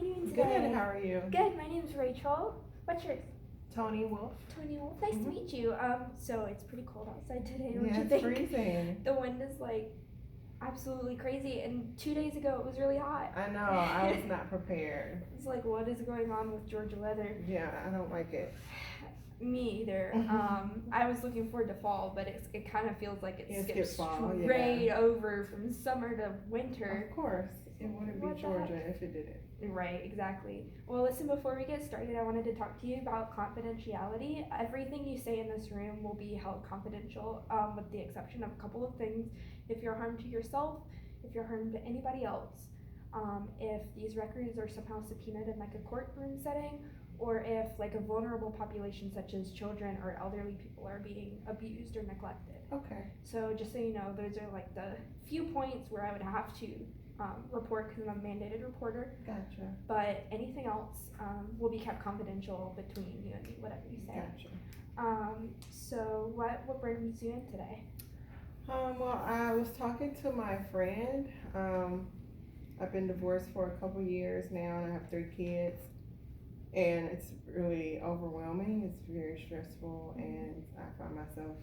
you doing today? Good, how are you? Good, my name's Rachel. What's yours? Tony Wolf. Tony Wolf. Nice to meet you. So it's pretty cold outside today, don't Yeah, you it's think? freezing. The wind is like absolutely crazy, and 2 days ago it was really hot. I know, I was not prepared. It's like, what is going on with Georgia weather? Yeah, I don't like it. Me either. I was looking forward to fall, but it kind of feels like it skips fall, straight over from summer to winter. Of course, it wouldn't What be the Georgia heck? if it didn't. Right, exactly. Well, listen, before we get started, I wanted to talk to you about confidentiality. Everything you say in this room will be held confidential, with the exception of a couple of things. If you're harm to yourself, if you're harm to anybody else, if these records are somehow subpoenaed in like a courtroom setting, or if like a vulnerable population such as children or elderly people are being abused or neglected. Okay. So just so you know, those are like the few points where I would have to report because I'm a mandated reporter. Gotcha. But anything else will be kept confidential between you and me, whatever you say. Gotcha. So what brings you in today? Well, I was talking to my friend. I've been divorced for a couple years now, and I have 3 kids. And it's really overwhelming. It's very stressful, and I find myself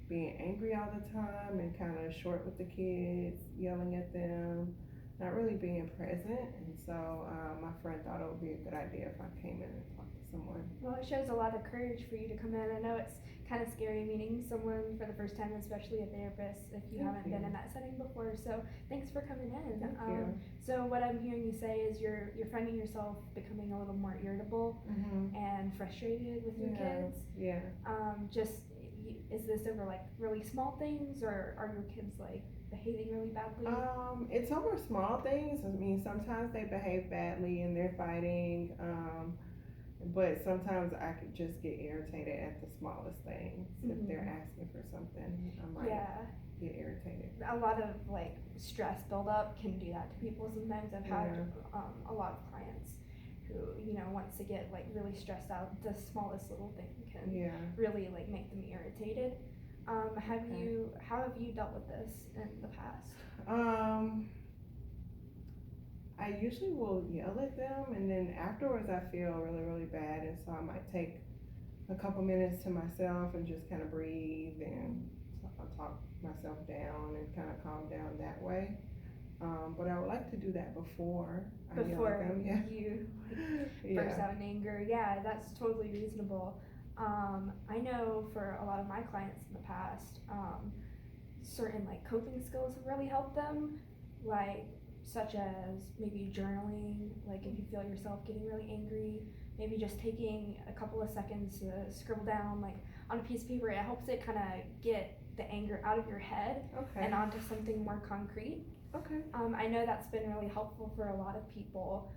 being angry all the time and kind of short with the kids, yelling at them, not really being present. And so my friend thought it would be a good idea if I came in and talked to someone. Well, it shows a lot of courage for you to come in. I know it's kind of scary meeting someone for the first time, especially a therapist, if you haven't been in that setting before. So thanks for coming in. Thank you. So what I'm hearing you say is you're finding yourself becoming a little more irritable and frustrated with your kids. Yeah. Is this over like really small things, or are your kids like behaving really badly? It's over small things. I mean, sometimes they behave badly and they're fighting. But sometimes I could just get irritated at the smallest things. If they're asking for something, I might get irritated. A lot of like stress buildup can do that to people sometimes. I've had a lot of clients who, once they get like really stressed out, the smallest little thing can really like make them irritated. How have you dealt with this in the past? I usually will yell at them, and then afterwards I feel really, really bad, and so I might take a couple minutes to myself and just kind of breathe and talk myself down and kind of calm down that way. But I would like to do that before I yell at them. You burst out in anger. Yeah, that's totally reasonable. I know for a lot of my clients in the past, certain like coping skills have really helped them, like such as maybe journaling. Like if you feel yourself getting really angry, maybe just taking a couple of seconds to scribble down like on a piece of paper. It helps it kind of get the anger out of your head and onto something more concrete. I know that's been really helpful for a lot of people.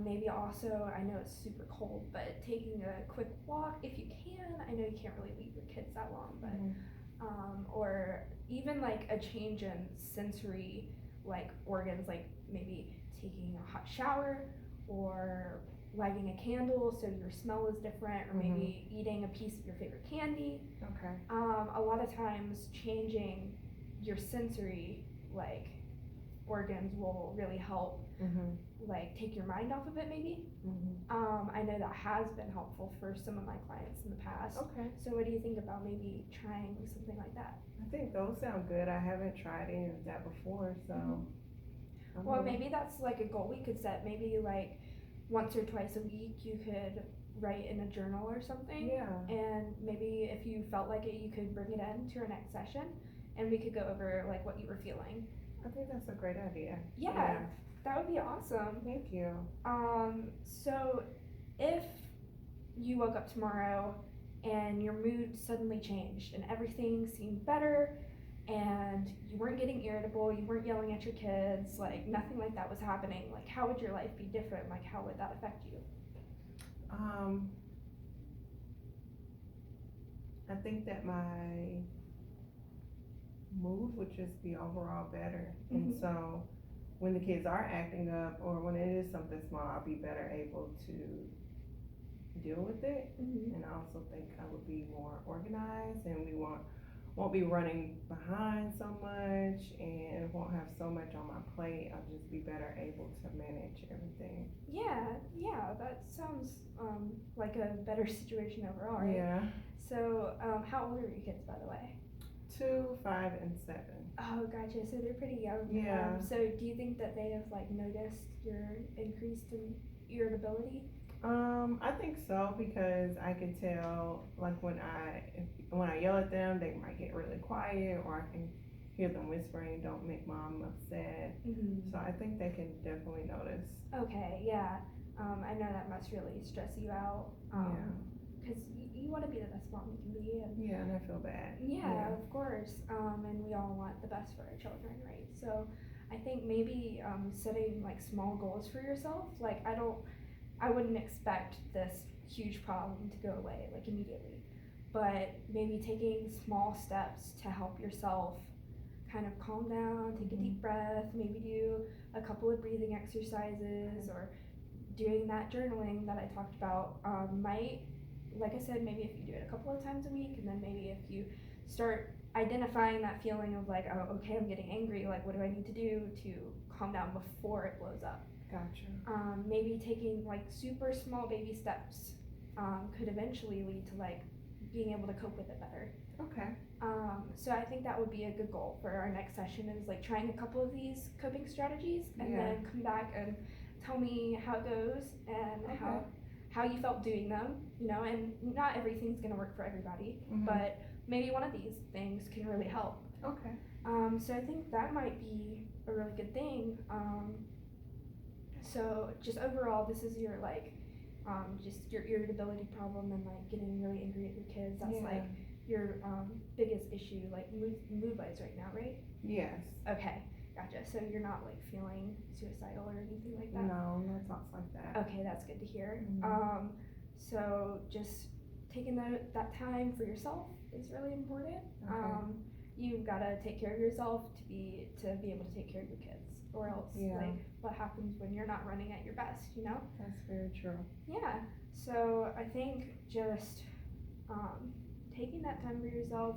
Maybe also, I know it's super cold, but taking a quick walk if you can. I know you can't really leave your kids that long, but or even like a change in sensory like organs, like maybe taking a hot shower or lighting a candle so your smell is different, or maybe eating a piece of your favorite candy. A lot of times changing your sensory like organs will really help like take your mind off of it maybe. I know that has been helpful for some of my clients in the past. So what do you think about maybe trying something like that? I think those sound good. I haven't tried any of that before, so. Well, maybe that's like a goal we could set. Maybe like once or twice a week you could write in a journal or something. And maybe if you felt like it, you could bring it in to our next session and we could go over like what you were feeling. I think that's a great idea. Yeah. That would be awesome. Thank you. So if you woke up tomorrow and your mood suddenly changed and everything seemed better and you weren't getting irritable, you weren't yelling at your kids, like nothing like that was happening, like how would your life be different? Like how would that affect you? I think that my mood would just be overall better. And so when the kids are acting up or when it is something small, I'll be better able to deal with it. And I also think I would be more organized, and we won't won't be running behind so much and won't have so much on my plate. I'll just be better able to manage everything. Yeah, that sounds like a better situation overall, right? Yeah. So, how old are your kids, by the way? 2, 5, and 7. Oh, gotcha. So they're pretty young. Yeah. So do you think that they have like noticed your increased in irritability? I think so because I can tell like when I yell at them, they might get really quiet, or I can hear them whispering, "Don't make mom upset." Mm-hmm. So I think they can definitely notice. Okay, yeah. I know that must really stress you out. Because you want to be the best mom you can be, and Yeah, and I feel bad. yeah, of course. And we all want the best for our children, right? So I think maybe setting like small goals for yourself. Like I wouldn't expect this huge problem to go away like immediately, but maybe taking small steps to help yourself kind of calm down, take a deep breath, maybe do a couple of breathing exercises, or doing that journaling that I talked about might, like I said, maybe if you do it a couple of times a week, and then maybe if you start identifying that feeling of like, oh, okay, I'm getting angry, like what do I need to do to calm down before it blows up? Gotcha. Maybe taking like super small baby steps could eventually lead to like being able to cope with it better. Okay. So I think that would be a good goal for our next session, is like trying a couple of these coping strategies, and then come back and tell me how it goes and how you felt doing them, you know, and not everything's gonna work for everybody, but maybe one of these things can really help. Okay. So I think that might be a really good thing. So just overall, this is your like just your irritability problem and like getting really angry at your kids. That's like your biggest issue, like mood wise right now, right? Yes. Okay, gotcha. So you're not like feeling suicidal or anything like that? No, no thoughts like that. Okay, that's good to hear. So just taking that time for yourself is really important. Okay. You've got to take care of yourself to be able to take care of your kids, or else like what happens when you're not running at your best, you know? That's very true. Yeah. So I think just taking that time for yourself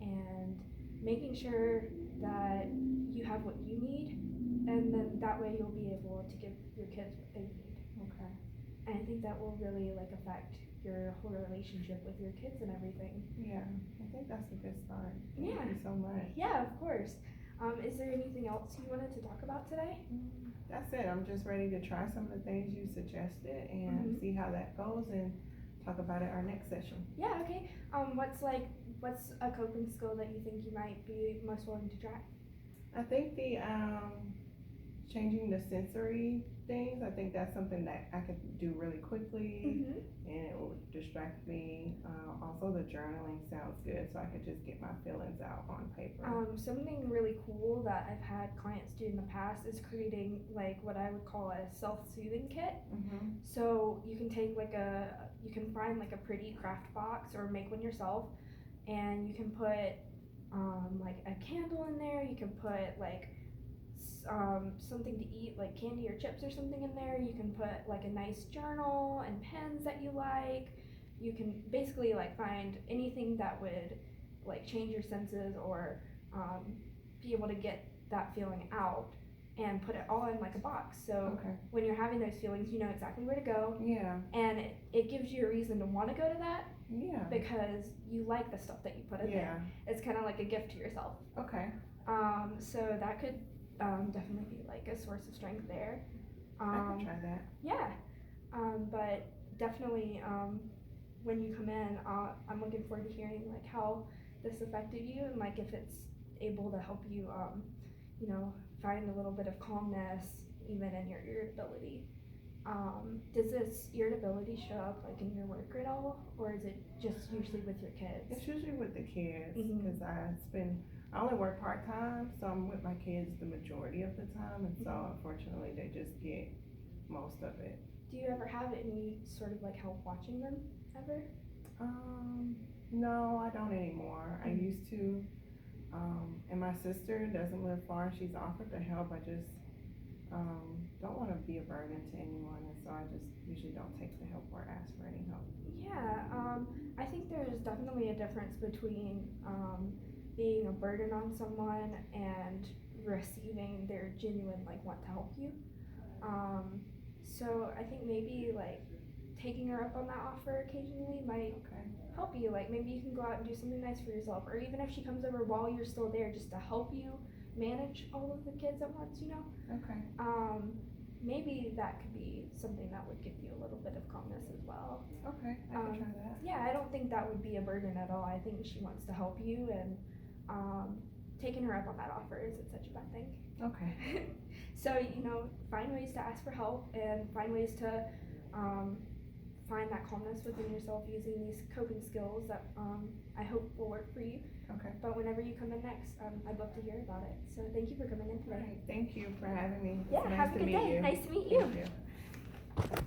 and making sure that you have what you need, and then that way you'll be able to give your kids what they need. Okay. And I think that will really like affect your whole relationship with your kids and everything. Yeah, I think that's a good start. Thank Yeah. you so much. Yeah, of course. Is there anything else you wanted to talk about today? That's it. I'm just ready to try some of the things you suggested and see how that goes, and talk about it our next session. Yeah, okay. What's a coping skill that you think you might be most willing to try? I think the changing the sensory things, I think that's something that I could do really quickly, and it will distract me. Also the journaling sounds good, so I could just get my feelings out on paper. Something really cool that I've had clients do in the past is creating like what I would call a self-soothing kit. So you can take you can find like a pretty craft box or make one yourself, and you can put like a candle in there. You can put like something to eat, like candy or chips or something in there. You can put like a nice journal and pens that you like. You can basically like find anything that would like change your senses, or be able to get that feeling out, and put it all in like a box. So when you're having those feelings, you know exactly where to go. Yeah. And it gives you a reason to want to go to that. Yeah. Because you like the stuff that you put in there. It's kind of like a gift to yourself. Okay. So that could definitely be like a source of strength there. I could try that. Yeah. But definitely when you come in, I'm looking forward to hearing like how this affected you, and like if it's able to help you, you know, find a little bit of calmness even in your irritability. Does this irritability show up like in your work at all, or is it just usually with your kids? It's usually with the kids, because I only work part-time, so I'm with my kids the majority of the time, and so unfortunately they just get most of it. Do you ever have any sort of like help watching them ever? No, I don't anymore. I used to, and my sister doesn't live far. She's offered to help. I just don't want to be a burden to anyone, and so I just usually don't take the help or ask for any help. Yeah, I think there's definitely a difference between being a burden on someone and receiving their genuine like want to help you. So I think maybe like taking her up on that offer occasionally might Okay. help you. Like maybe you can go out and do something nice for yourself, or even if she comes over while you're still there, just to help you manage all of the kids at once. Okay. Maybe that could be something that would give you a little bit of calmness as well. Okay. I can try that. Yeah, I don't think that would be a burden at all. I think she wants to help you, and taking her up on that offer isn't such a bad thing. Okay. So, find ways to ask for help and find ways to find that calmness within yourself using these coping skills that I hope will work for you. Okay. But whenever you come in next, I'd love to hear about it. So thank you for coming in All today. right. Thank you for having me. It's Yeah, nice have a to good meet day. you. Nice to meet you. Thank you.